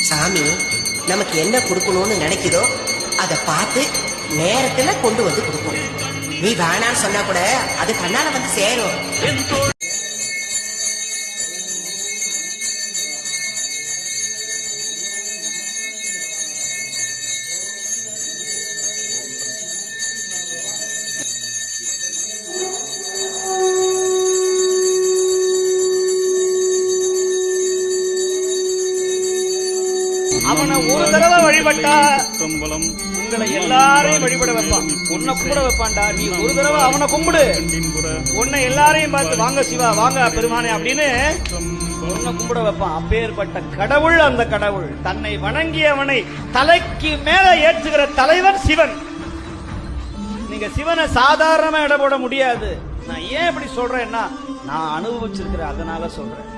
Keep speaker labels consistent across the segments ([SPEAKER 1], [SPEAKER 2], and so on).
[SPEAKER 1] சாமி நமக்கு என்ன கொடுக்கணும்னு நினைக்குதோ அதை பார்த்து நேரத்துல கொண்டு வந்து கொடுக்கும். நீ வேணான்னு சொன்னா கூட அது கண்ணால வந்து சேரும்.
[SPEAKER 2] அவனை ஒரு தடவை வழிபட்டா உங்களை எல்லாரையும் வழிபட வைப்பான். உன்னை கும்பிட வைப்பான்டா. நீ ஒரு தடவை அவனை கும்பிடு, உன்னை எல்லாரையும் பார்த்து வாங்க சிவா வாங்க பெருமானே அப்படின்னு உன்னை கும்பிட வைப்பான். அப்பேற்பட்ட கடவுள். அந்த கடவுள் தன்னை வணங்கியவனை தலைக்கு மேல ஏற்றுகிற தலைவன் சிவன். நீங்க சிவனை சாதாரணமா இட போட முடியாது. நான் ஏன் இப்படி சொல்றேன்னா நான் அனுபவிச்சிருக்கிறேன், அதனால சொல்றேன்.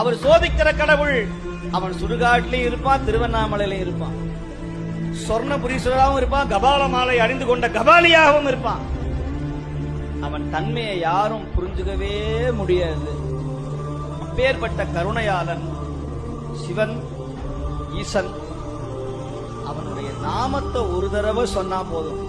[SPEAKER 2] அவர் சோதிக்கிற கடவுள். அவன் சுடுகாட்டிலையும் இருப்பான், திருவண்ணாமலையிலும் இருப்பான், சொர்ணபுரீஸ்வராகவும் இருப்பான், கபால மாலை அணிந்து கொண்ட கபாலியாகவும் இருப்பான். அவன் தன்மையை யாரும் புரிஞ்சுக்கவே முடியாது. அப்பேற்பட்ட கருணையாளன் சிவன் ஈசன். அவனுடைய நாமத்தை ஒரு தடவை சொன்னா போதும்,